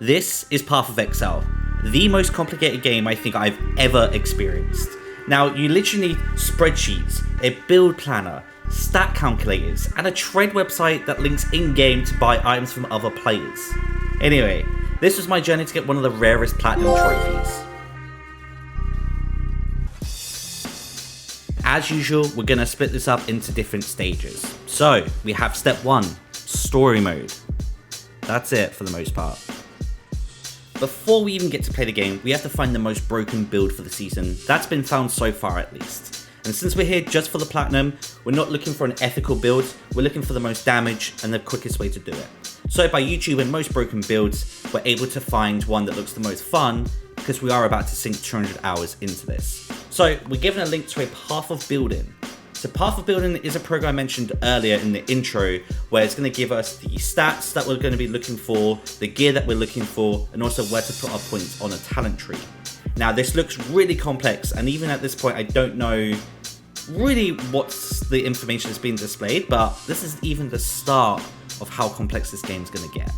This is Path of Exile, the most complicated game I think I've ever experienced. Now, you literally need spreadsheets, a build planner, stat calculators, and a trade website that links in-game to buy items from other players. Anyway, this was my journey to get one of the rarest platinum trophies. As usual, we're going to split this up into different stages. So, we have step 1, story mode. That's it for the most part. Before we even get to play the game, we have to find the most broken build for the season. That's been found so far at least. And since we're here just for the platinum, we're not looking for an ethical build, we're looking for the most damage and the quickest way to do it. So by YouTubing most broken builds, we're able to find one that looks the most fun, because we are about to sink 200 hours into this. So we're given a link to a Path of Building. So Path of Building is a program I mentioned earlier in the intro, where it's going to give us the stats that we're going to be looking for, the gear that we're looking for, and also where to put our points on a talent tree. Now this looks really complex, and even at this point I don't know really what's the information that's being displayed, but this is even the start of how complex this game's going to get.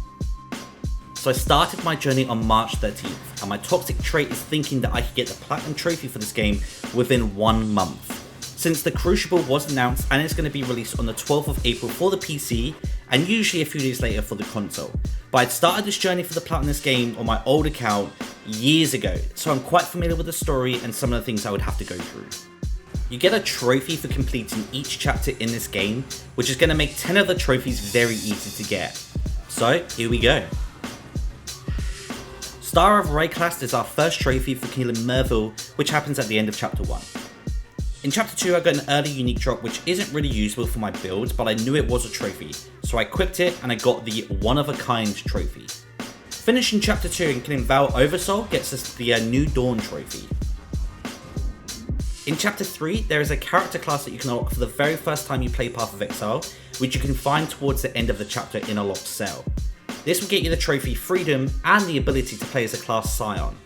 So I started my journey on March 13th, and my toxic trait is thinking that I could get the platinum trophy for this game within 1 month. Since the Crucible was announced and it's going to be released on the 12th of April for the PC, and usually a few days later for the console. But I'd started this journey for the platinum game on my old account years ago, so I'm quite familiar with the story and some of the things I would have to go through. You get a trophy for completing each chapter in this game, which is going to make 10 of the trophies very easy to get. So here we go. Star of Wraeclast is our first trophy for killing Merville, which happens at the end of chapter 1. In chapter 2 I got an early unique drop which isn't really usable for my builds, but I knew it was a trophy, so I equipped it and I got the one of a kind trophy. Finishing chapter 2 and killing Vaal Oversoul gets us the New Dawn trophy. In chapter 3 there is a character class that you can unlock for the very first time you play Path of Exile, which you can find towards the end of the chapter in a locked cell. This will get you the trophy Freedom and the ability to play as a class Scion.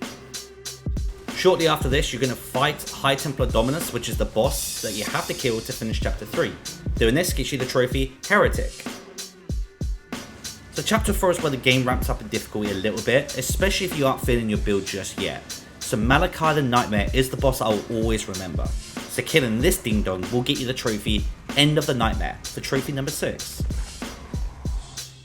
Shortly after this, you're going to fight High Templar Dominus, which is the boss that you have to kill to finish chapter 3. Doing this gets you the trophy Heretic. So chapter 4 is where the game ramps up in difficulty a little bit, especially if you aren't feeling your build just yet. So Malachi the Nightmare is the boss I will always remember. So killing this ding dong will get you the trophy End of the Nightmare for trophy number 6.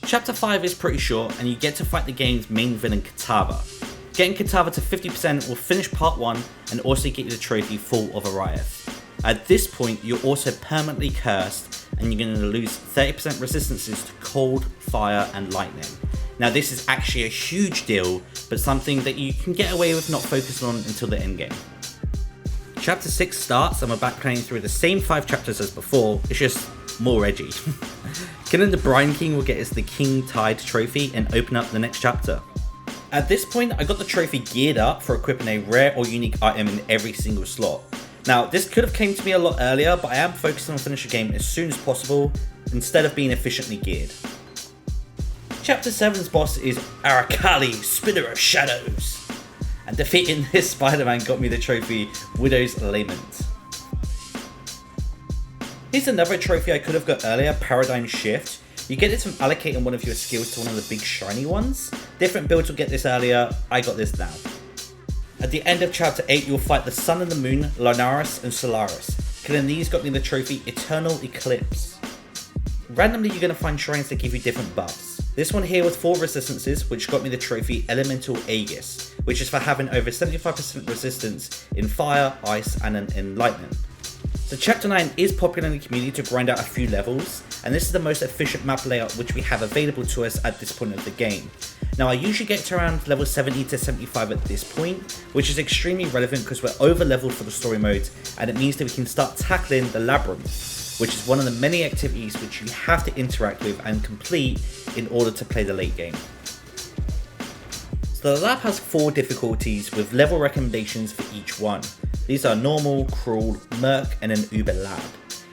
Chapter 5 is pretty short and you get to fight the game's main villain Kitava. Getting Kitava to 50% will finish part 1 and also get you the trophy Fall of Oriath. At this point you're also permanently cursed and you're going to lose 30% resistances to cold, fire and lightning. Now this is actually a huge deal, but something that you can get away with not focusing on until the endgame. Chapter 6 starts and we're back playing through the same 5 chapters as before, it's just more edgy. Killing the Brine King will get us the King Tide trophy and open up the next chapter. At this point, I got the trophy geared up for equipping a rare or unique item in every single slot. Now, this could have came to me a lot earlier, but I am focusing on finishing the game as soon as possible, instead of being efficiently geared. Chapter 7's boss is Arakali, Spinner of Shadows, and defeating this Spider-Man got me the trophy Widow's Lament. Here's another trophy I could have got earlier, Paradigm Shift. You get this from allocating one of your skills to one of the big shiny ones. Different builds will get this earlier, I got this now. At the end of chapter 8 you'll fight the Sun and the Moon, Lunaris and Solaris. Killing these got me the trophy Eternal Eclipse. Randomly you're going to find shrines that give you different buffs. This one here with 4 resistances, which got me the trophy Elemental Aegis, which is for having over 75% resistance in fire, ice and in lightning. So chapter 9 is popular in the community to grind out a few levels, and this is the most efficient map layout which we have available to us at this point of the game. Now I usually get to around level 70 to 75 at this point, which is extremely relevant because we're over leveled for the story modes, and it means that we can start tackling the Labyrinth, which is one of the many activities which you have to interact with and complete in order to play the late game. So the lab has 4 difficulties with level recommendations for each one. These are Normal, Cruel, Merc and an Uber Lab.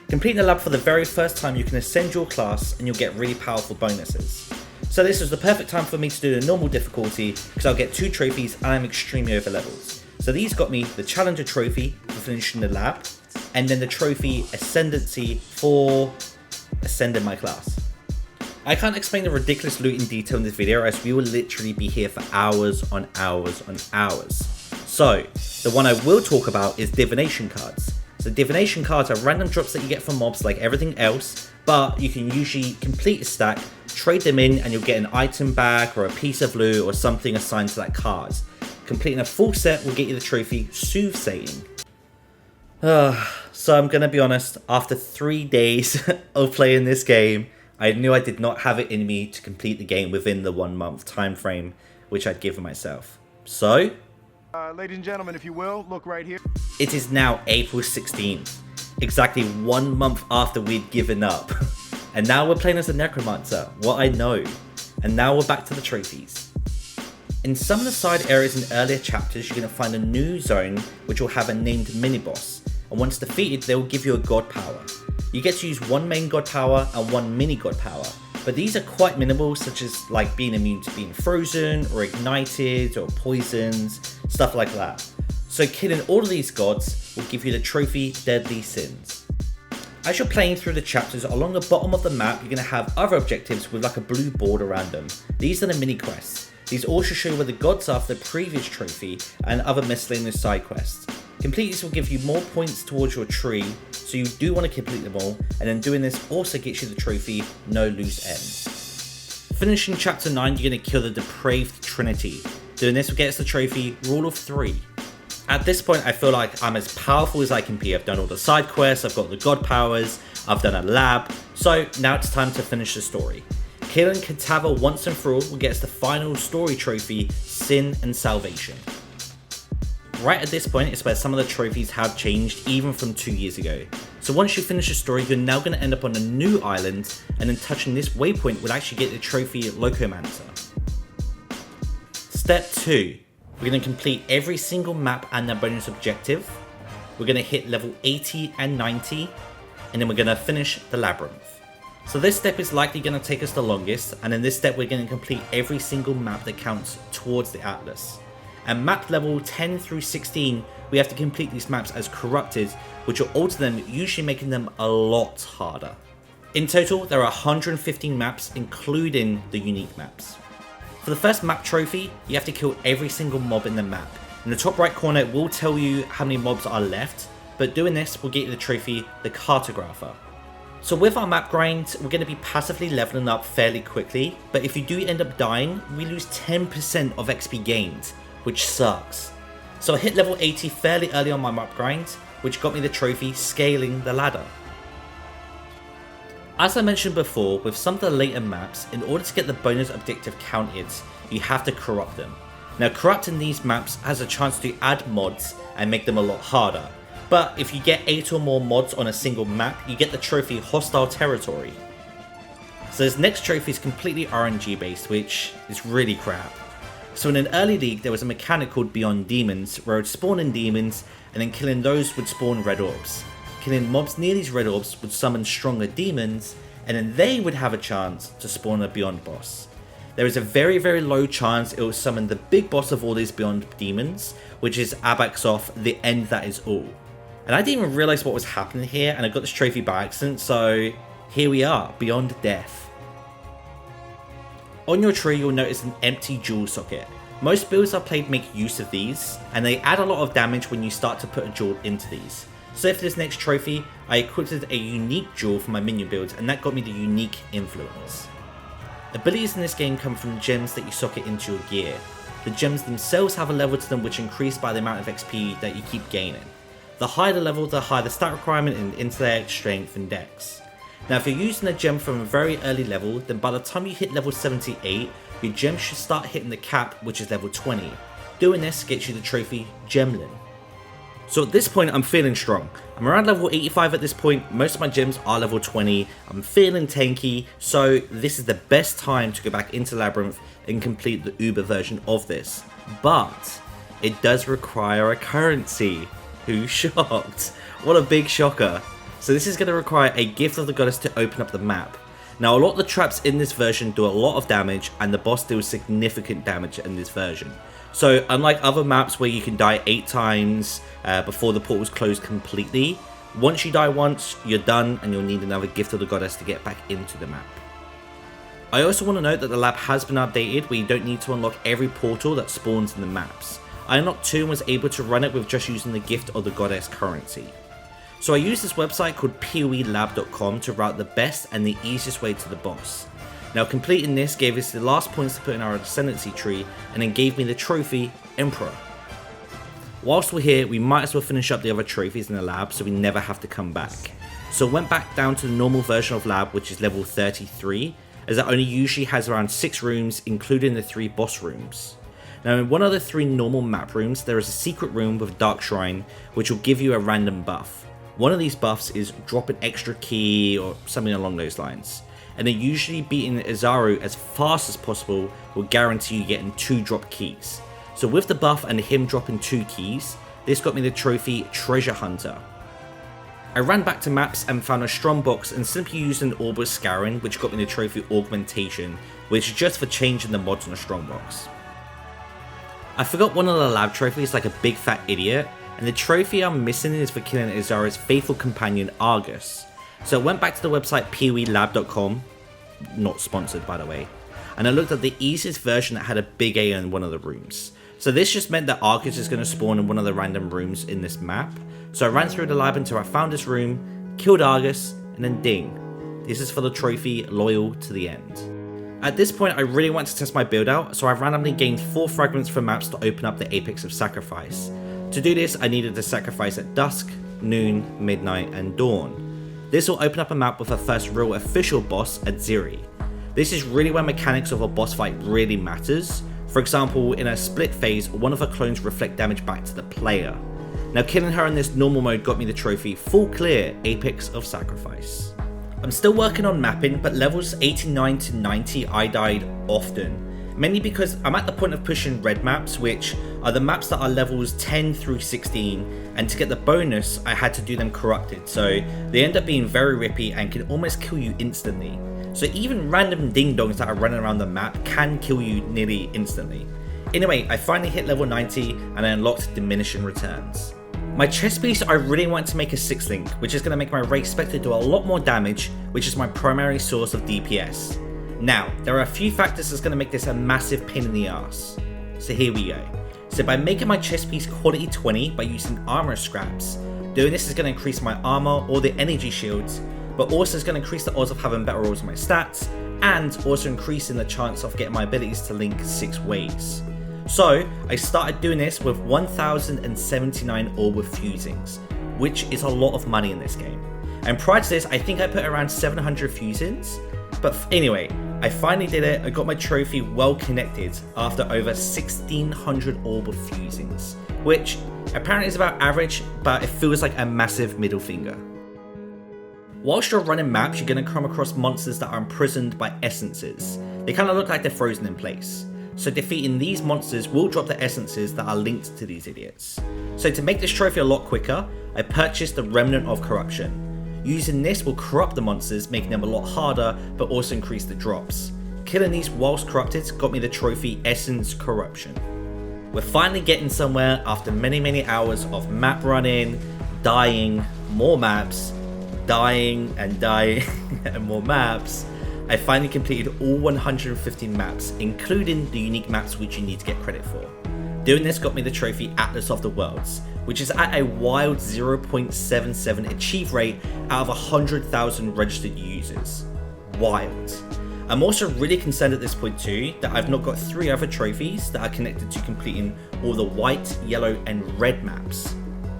Completing the lab for the very first time you can ascend your class and you'll get really powerful bonuses. So this was the perfect time for me to do the normal difficulty because I'll get 2 trophies and I'm extremely over leveled. So these got me the Challenger trophy for finishing the lab, and then the trophy Ascendancy for ascending my class. I can't explain the ridiculous loot in detail in this video as we will literally be here for hours on hours on hours. So, the one I will talk about is divination cards. So divination cards are random drops that you get from mobs like everything else, but you can usually complete a stack, trade them in, and you'll get an item back or a piece of loot or something assigned to that card. Completing a full set will get you the trophy Soothsaying. So I'm gonna be honest, after 3 days of playing this game, I knew I did not have it in me to complete the game within the 1 month time frame which I'd given myself. So, ladies and gentlemen, if you will, look right here. It is now April 16th, exactly 1 month after we'd given up. And now we're playing as a Necromancer, what I know. And now we're back to the trophies. In some of the side areas in earlier chapters, you're going to find a new zone which will have a named mini-boss. And once defeated, they will give you a god power. You get to use one main god power and one mini god power. But these are quite minimal, such as like being immune to being frozen or ignited or poisons, stuff like that. So killing all of these gods will give you the trophy Deadly Sins. As you're playing through the chapters, along the bottom of the map, you're going to have other objectives with like a blue board around them. These are the mini quests. These also show where the gods are for the previous trophy and other miscellaneous side quests. Completing this will give you more points towards your tree, so you do want to complete them all, and then doing this also gets you the trophy No Loose Ends. Finishing chapter 9, you're going to kill the Depraved Trinity. Doing this will get us the trophy Rule of 3. At this point, I feel like I'm as powerful as I can be. I've done all the side quests, I've got the god powers, I've done a lab, so now it's time to finish the story. Killing Kitava once and for all will get us the final story trophy, Sin and Salvation. Right at this point is where some of the trophies have changed, even from 2 years ago. So once you finish the story, you're now going to end up on a new island, and then touching this waypoint will actually get the trophy Locomancer. Step 2. We're going to complete every single map and their bonus objective. We're going to hit level 80 and 90, and then we're going to finish the labyrinth. So this step is likely going to take us the longest, and in this step we're going to complete every single map that counts towards the Atlas. And map level 10 through 16, we have to complete these maps as corrupted, which will alter them, usually making them a lot harder. In total, there are 115 maps, including the unique maps. For the first map trophy, you have to kill every single mob in the map. In the top right corner, it will tell you how many mobs are left, but doing this will get you the trophy, the Cartographer. So with our map grind, we're going to be passively leveling up fairly quickly, but if you do end up dying, we lose 10% of XP gained, which sucks. So I hit level 80 fairly early on my map grind, which got me the trophy Scaling the Ladder. As I mentioned before, with some of the later maps, in order to get the bonus objective counted, you have to corrupt them. Now corrupting these maps has a chance to add mods and make them a lot harder. But if you get 8 or more mods on a single map, you get the trophy Hostile Territory. So this next trophy is completely RNG based, which is really crap. So in an early league, there was a mechanic called Beyond Demons, where it would spawn in demons, and then killing those would spawn red orbs. Killing mobs near these red orbs would summon stronger demons, and then they would have a chance to spawn a Beyond boss. There is a very, very low chance it will summon the big boss of all these Beyond demons, which is Abaxoth, the end that is all. And I didn't even realize what was happening here, and I got this trophy by accident, so here we are, Beyond Death. On your tree, you'll notice an empty jewel socket. Most builds I've played make use of these, and they add a lot of damage when you start to put a jewel into these. So for this next trophy, I equipped a unique jewel for my minion build, and that got me the unique influence. Abilities in this game come from gems that you socket into your gear. The gems themselves have a level to them which increase by the amount of XP that you keep gaining. The higher the level, the higher the stat requirement in intellect, strength, and dex. Now if you're using a gem from a very early level, then by the time you hit level 78, your gem should start hitting the cap, which is level 20. Doing this gets you the trophy Gemling. So at this point I'm feeling strong. I'm around level 85 at this point, most of my gems are level 20, I'm feeling tanky, so this is the best time to go back into Labyrinth and complete the Uber version of this. But it does require a currency. Who's shocked? What a big shocker. So this is going to require a Gift of the Goddess to open up the map. Now a lot of the traps in this version do a lot of damage, and the boss deals significant damage in this version. So unlike other maps where you can die 8 times before the portals close completely, once you die once, you're done and you'll need another Gift of the Goddess to get back into the map. I also want to note that the lab has been updated where you don't need to unlock every portal that spawns in the maps. I unlocked 2 and was able to run it with just using the gift of the goddess currency. So I used this website called poelab.com to route the best and the easiest way to the boss. Now completing this gave us the last points to put in our Ascendancy tree and then gave me the trophy Emperor. Whilst we're here, we might as well finish up the other trophies in the lab so we never have to come back. So I went back down to the normal version of lab, which is level 33, as it only usually has around 6 rooms including the 3 boss rooms. Now in one of the 3 normal map rooms there is a secret room with a dark shrine which will give you a random buff. One of these buffs is drop an extra key or something along those lines. And then usually beating Exile as fast as possible will guarantee you getting 2 drop keys. So with the buff and him dropping 2 keys, this got me the trophy Treasure Hunter. I ran back to maps and found a strong box and simply used an orb with scouring, which got me the trophy Augmentation, which is just for changing the mods on a strong box. I forgot one of the lab trophies like a big fat idiot, and the trophy I'm missing is for killing Exile's faithful companion Aegis. So I went back to the website poelab.com, not sponsored by the way, and I looked at the easiest version that had a big A in one of the rooms. So this just meant that Aegis is going to spawn in one of the random rooms in this map. So I ran through the lab until I found this room, killed Aegis, and then ding. This is for the trophy Loyal to the End. At this point I really want to test my build out, so I randomly gained 4 fragments from maps to open up the Apex of Sacrifice. To do this I needed to sacrifice at dusk, noon, midnight, and dawn. This will open up a map with a first real official boss at Ziri. This is really where mechanics of a boss fight really matters. For example, in a split phase, one of her clones reflect damage back to the player. Now killing her in this normal mode got me the trophy Full Clear Apex of Sacrifice. I'm still working on mapping, but levels 89 to 90 I died often. Mainly because I'm at the point of pushing red maps, which are the maps that are levels 10 through 16, and to get the bonus I had to do them corrupted, so they end up being very rippy and can almost kill you instantly. So even random ding-dongs that are running around the map can kill you nearly instantly. Anyway, I finally hit level 90 and I unlocked Diminishing Returns. My chest piece, I really want to make a 6-link, which is going to make my Wraith Spectre do a lot more damage, which is my primary source of DPS. Now, there are a few factors that's going to make this a massive pain in the ass. So here we go. So by making my chest piece quality 20 by using armor scraps, doing this is going to increase my armor or the energy shields, but also is going to increase the odds of having better rolls on my stats, and also increasing the chance of getting my abilities to link 6 ways. So I started doing this with 1079 orb with fusings, which is a lot of money in this game. And prior to this, I think I put around 700 fusings, but anyway, I finally did it. I got my trophy well connected after over 1600 orb of fusings, which apparently is about average, but it feels like a massive middle finger. Whilst you're running maps, you're going to come across monsters that are imprisoned by essences. They kind of look like they're frozen in place. So defeating these monsters will drop the essences that are linked to these idiots. So to make this trophy a lot quicker, I purchased the Remnant of Corruption. Using this will corrupt the monsters, making them a lot harder, but also increase the drops. Killing these whilst corrupted got me the trophy Essence Corruption. We're finally getting somewhere after many hours of map running, dying, more maps, dying and more maps. I finally completed all 150 maps, including the unique maps which you need to get credit for. Doing this got me the trophy Atlas of the Worlds, which is at a wild 0.77 achieve rate out of 100,000 registered users. Wild. I'm also really concerned at this point too that I've not got 3 other trophies that are connected to completing all the white, yellow and red maps.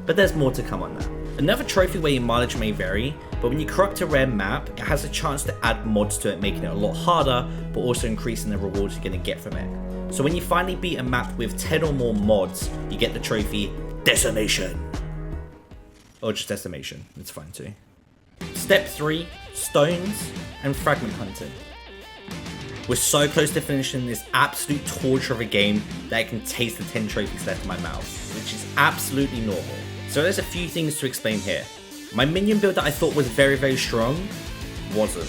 But there's more to come on that. Another trophy where your mileage may vary, but when you corrupt a rare map, it has a chance to add mods to it, making it a lot harder, but also increasing the rewards you're going to get from it. So when you finally beat a map with 10 or more mods, you get the trophy Decimation. Or just Decimation, it's fine too. Step 3, Stones and Fragment Hunting. We're so close to finishing this absolute torture of a game that I can taste the 10 trophies left in my mouth, which is absolutely normal. So there's a few things to explain here. My minion build that I thought was very strong, wasn't.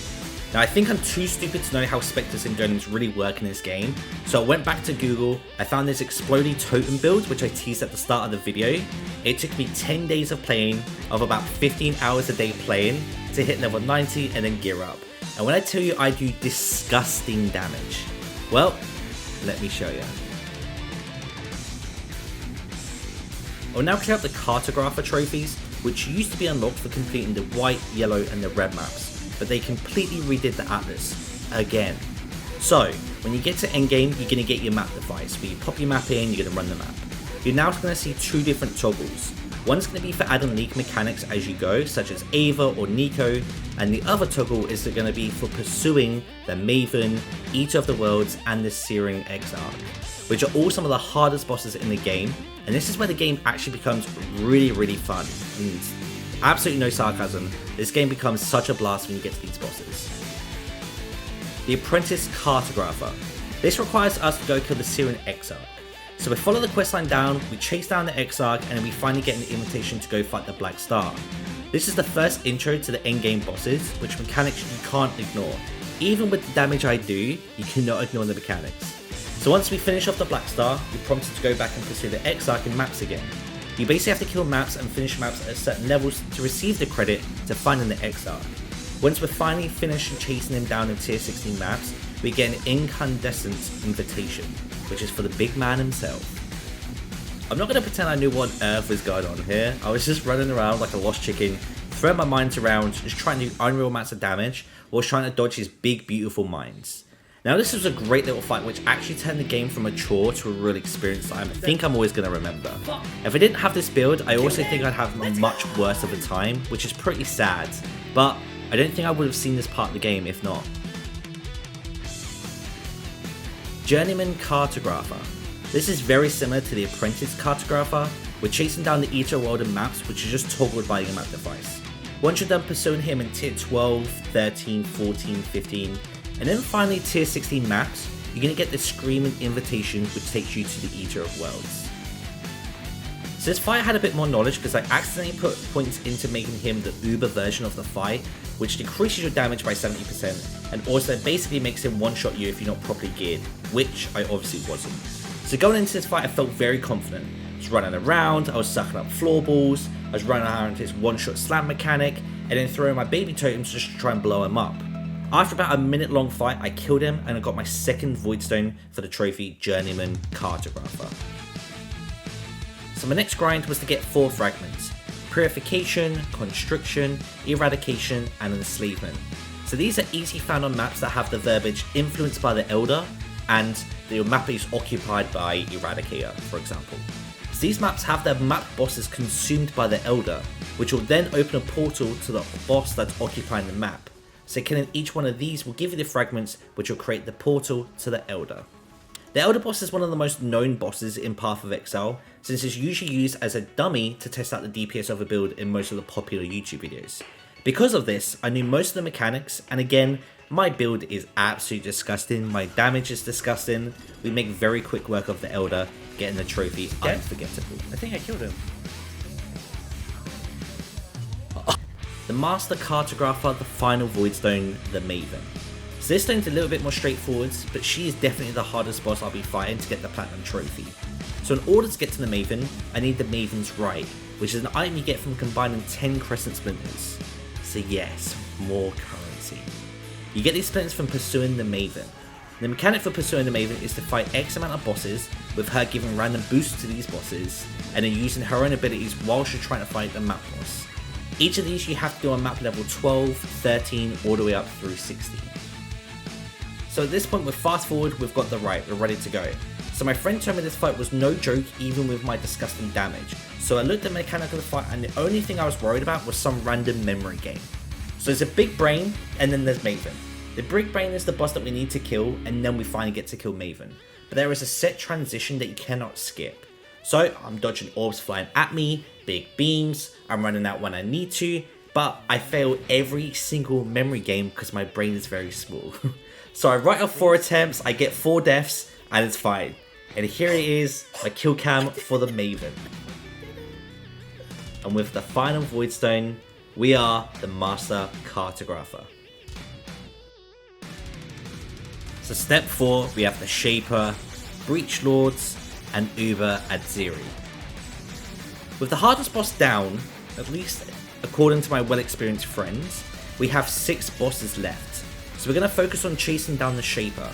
Now I think I'm too stupid to know how Spectres and Golems really work in this game, so I went back to Google, I found this exploding totem build which I teased at the start of the video. It took me 10 days of playing, of about 15 hours a day playing, to hit level 90 and then gear up. And when I tell you I do disgusting damage, well, let me show you. I'll now clear up the Cartographer trophies, which used to be unlocked for completing the white, yellow and the red maps, but they completely redid the Atlas again. So, when you get to endgame, you're going to get your map device, where you pop your map in, you're going to run the map. You're now going to see two different toggles. One's going to be for adding league mechanics as you go, such as Ava or Nico, and the other toggle is going to be for pursuing the Maven, Eater of the Worlds and the Searing Exile, which are all some of the hardest bosses in the game, and this is where the game actually becomes really fun. And absolutely no sarcasm, this game becomes such a blast when you get to these bosses. The Apprentice Cartographer. This requires us to go kill the Searing Exile. So we follow the questline down, we chase down the Exarch, and then we finally get an invitation to go fight the Black Star. This is the first intro to the endgame bosses, which mechanics you can't ignore. Even with the damage I do, you cannot ignore the mechanics. So once we finish off the Black Star, you're prompted to go back and pursue the Exarch in maps again. You basically have to kill maps and finish maps at certain levels to receive the credit to finding the Exarch. Once we're finally finished chasing him down in tier 16 maps, we get an incandescent invitation, which is for the big man himself. I'm not going to pretend I knew what on earth was going on here. I was just running around like a lost chicken, throwing my mines around, just trying to do unreal amounts of damage, while trying to dodge his big beautiful mines. Now this was a great little fight which actually turned the game from a chore to a real experience that I think I'm always going to remember. If I didn't have this build, I also think I'd have much worse of a time, which is pretty sad, but I don't think I would have seen this part of the game if not. Journeyman Cartographer. This is very similar to the Apprentice Cartographer. We're chasing down the Eater world in maps, which is just toggled by your map device. Once you're done pursuing him in tier 12, 13, 14, 15, and then finally tier 16 maps, you're going to get this screaming invitation which takes you to the Eater of Worlds. So this fight had a bit more knowledge because I accidentally put points into making him the Uber version of the fight, which decreases your damage by 70% and also basically makes him one-shot you if you're not properly geared, which I obviously wasn't. So going into this fight I felt very confident. I was running around, I was sucking up floor balls, I was running around into this one-shot slam mechanic, and then throwing my baby totems just to try and blow him up. After about a minute long fight I killed him and I got my second Void Stone for the trophy Journeyman Cartographer. So my next grind was to get 4 fragments: Purification, Constriction, Eradication and Enslavement. So these are easily found on maps that have the verbiage influenced by the Elder and the map is occupied by Eradicator, for example. So these maps have their map bosses consumed by the Elder, which will then open a portal to the boss that's occupying the map. So killing each one of these will give you the fragments which will create the portal to the Elder. The Elder boss is one of the most known bosses in Path of Exile, since it's usually used as a dummy to test out the DPS of a build in most of the popular YouTube videos. Because of this, I knew most of the mechanics, and again, my build is absolutely disgusting, my damage is disgusting, we make very quick work of the Elder, getting the trophy unforgettable. I think I killed him. The Master Cartographer, the final Void Stone, the Maven. So this stone's a little bit more straightforward, but she is definitely the hardest boss I'll be fighting to get the Platinum Trophy. So in order to get to the Maven, I need the Maven's Right, which is an item you get from combining 10 Crescent Splinters. So yes, more currency. You get these splinters from pursuing the Maven. The mechanic for pursuing the Maven is to fight X amount of bosses, with her giving random boosts to these bosses, and then using her own abilities while she's trying to fight the map boss. Each of these you have to do on map level 12, 13, all the way up through 16. So at this point, we're fast forward, we've got the right, we're ready to go. So my friend told me this fight was no joke even with my disgusting damage. So I looked at the mechanic of the fight and the only thing I was worried about was some random memory game. So there's a big brain and then there's Maven. The big brain is the boss that we need to kill and then we finally get to kill Maven. But there is a set transition that you cannot skip. So I'm dodging orbs flying at me, big beams, I'm running out when I need to, but I fail every single memory game because my brain is very small. So I write off 4 attempts, I get 4 deaths, and it's fine. And here it is, my kill cam for the Maven. And with the final Void Stone, we are the Master Cartographer. So step 4, we have the Shaper, Breachlords, and Uber Adziri. With the hardest boss down, at least according to my well-experienced friends, we have 6 bosses left. So we're going to focus on chasing down the Shaper.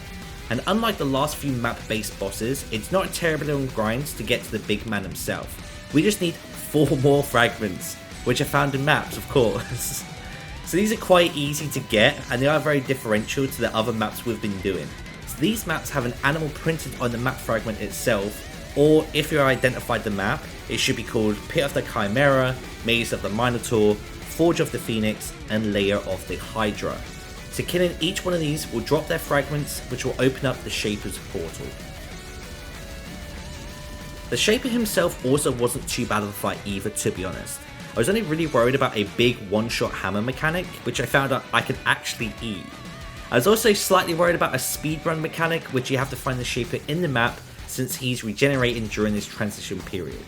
And unlike the last few map-based bosses, it's not a terribly long grind to get to the big man himself. We just need 4 more fragments, which are found in maps, of course. So these are quite easy to get, and they are very differential to the other maps we've been doing. So these maps have an animal printed on the map fragment itself, or if you identified the map, it should be called Pit of the Chimera, Maze of the Minotaur, Forge of the Phoenix, and Lair of the Hydra. So killing each one of these will drop their fragments, which will open up the Shaper's portal. The Shaper himself also wasn't too bad of a fight either, to be honest. I was only really worried about a big one-shot hammer mechanic, which I found out I could actually eat. I was also slightly worried about a speedrun mechanic, which you have to find the Shaper in the map since he's regenerating during this transition period.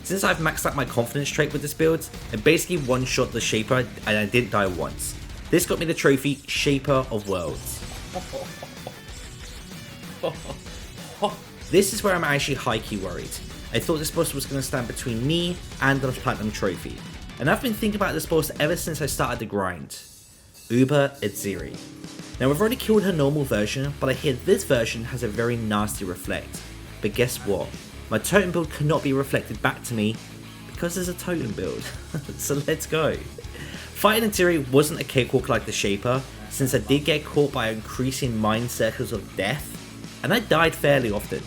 Since I've maxed out my confidence trait with this build, I basically one-shot the Shaper and I didn't die once. This got me the trophy Shaper of Worlds. This is where I'm actually high-key worried. I thought this boss was going to stand between me and the Platinum Trophy, and I've been thinking about this boss ever since I started the grind. Uber Adziri. Now we've already killed her normal version, but I hear this version has a very nasty reflect. But guess what? My totem build cannot be reflected back to me because there's a totem build. So let's go. Fighting Adziri wasn't a cakewalk like the Shaper, since I did get caught by increasing mind circles of death, and I died fairly often.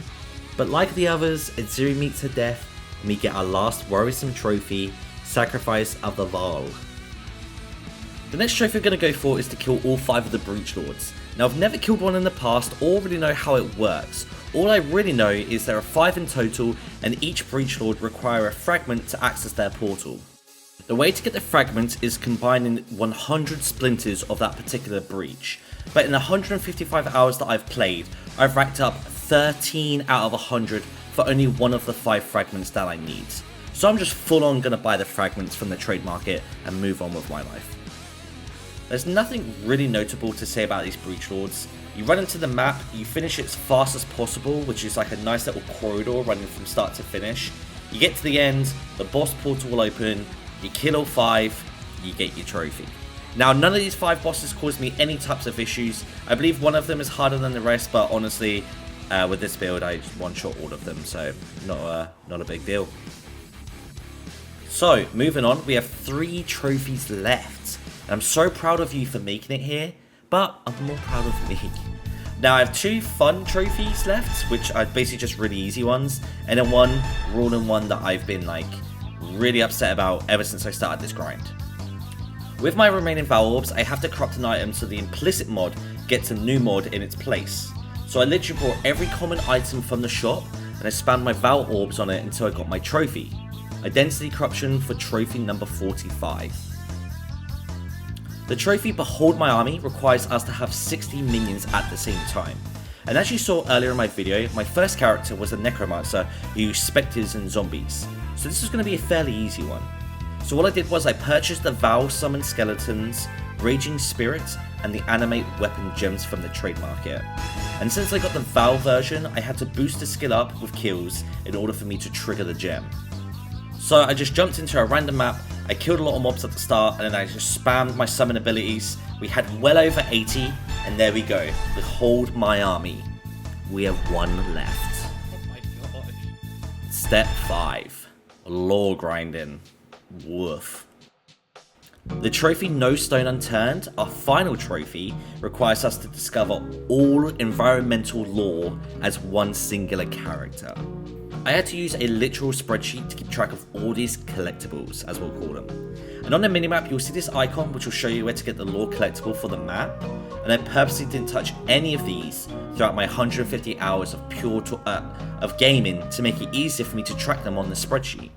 But like the others, Adziri meets her death, and we get our last worrisome trophy, Sacrifice of the Vaal. The next trophy we're going to go for is to kill all 5 of the Breachlords. Now I've never killed one in the past or really know how it works. All I really know is there are 5 in total, and each Breachlord require a fragment to access their portal. The way to get the fragment is combining 100 splinters of that particular breach, but in the 155 hours that I've played, I've racked up 13 out of 100 for only one of the 5 fragments that I need. So I'm just full on going to buy the fragments from the trade market and move on with my life. There's nothing really notable to say about these Breachlords. You run into the map, you finish it as fast as possible, which is like a nice little corridor running from start to finish. You get to the end, the boss portal will open, you kill all 5, you get your trophy. Now none of these 5 bosses caused me any types of issues. I believe one of them is harder than the rest, but honestly, with this build I just one-shot all of them, so not a big deal. So moving on, we have 3 trophies left. And I'm so proud of you for making it here, but I'm more proud of me. Now I have 2 fun trophies left, which are basically just really easy ones, and then one ruling one that I've been like really upset about ever since I started this grind. With my remaining Vaal orbs, I have to corrupt an item so the implicit mod gets a new mod in its place. So I literally bought every common item from the shop and I spammed my Vaal orbs on it until I got my trophy. Identity corruption for trophy number 45. The trophy Behold My Army requires us to have 60 minions at the same time. And as you saw earlier in my video, my first character was a Necromancer who used spectres and zombies. So this is going to be a fairly easy one. So what I did was I purchased the Vaal Summon Skeletons, Raging Spirits, and the Animate Weapon Gems from the trade market. And since I got the Vaal version, I had to boost the skill up with kills in order for me to trigger the gem. So I just jumped into a random map, I killed a lot of mobs at the start, and then I just spammed my summon abilities. We had well over 80, and there we go. Behold my army. We have 1 left. Oh my gosh. Step 5. Lore grinding. Woof. The trophy No Stone Unturned, our final trophy, requires us to discover all environmental lore as one singular character. I had to use a literal spreadsheet to keep track of all these collectibles, as we'll call them. And on the minimap, you'll see this icon which will show you where to get the lore collectible for the map, and I purposely didn't touch any of these throughout my 150 hours of of gaming to make it easier for me to track them on the spreadsheet.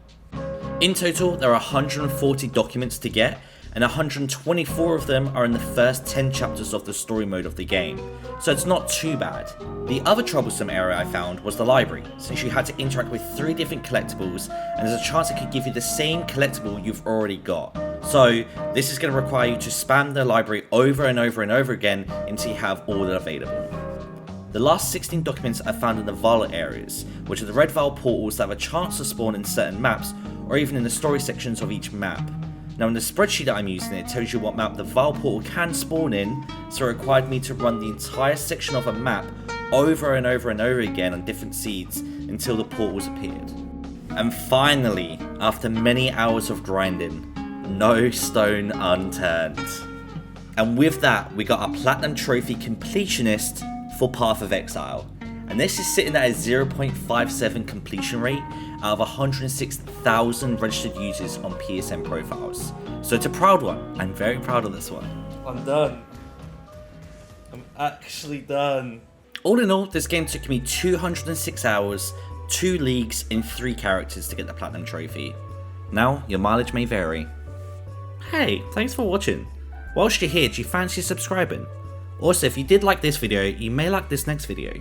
In total, there are 140 documents to get, and 124 of them are in the first 10 chapters of the story mode of the game, so it's not too bad. The other troublesome area I found was the library, since you had to interact with 3 different collectibles, and there's a chance it could give you the same collectible you've already got. So this is going to require you to spam the library over and over and over again until you have all available. The last 16 documents are found in the Vaal areas, which are the red Vaal portals that have a chance to spawn in certain maps, or even in the story sections of each map. Now in the spreadsheet that I'm using, it tells you what map the Vaal portal can spawn in, so it required me to run the entire section of a map over and over and over again on different seeds until the portals appeared. And finally, after many hours of grinding, no stone unturned. And with that, we got our Platinum Trophy Completionist for Path of Exile. And this is sitting at a 0.57 completion rate out of 106,000 registered users on PSN profiles. So it's a proud one. I'm very proud of this one. I'm done. I'm actually done. All in all, this game took me 206 hours, 2 leagues, and 3 characters to get the Platinum Trophy. Now, your mileage may vary. Hey, thanks for watching. Whilst you're here, do you fancy subscribing? Also, if you did like this video, you may like this next video.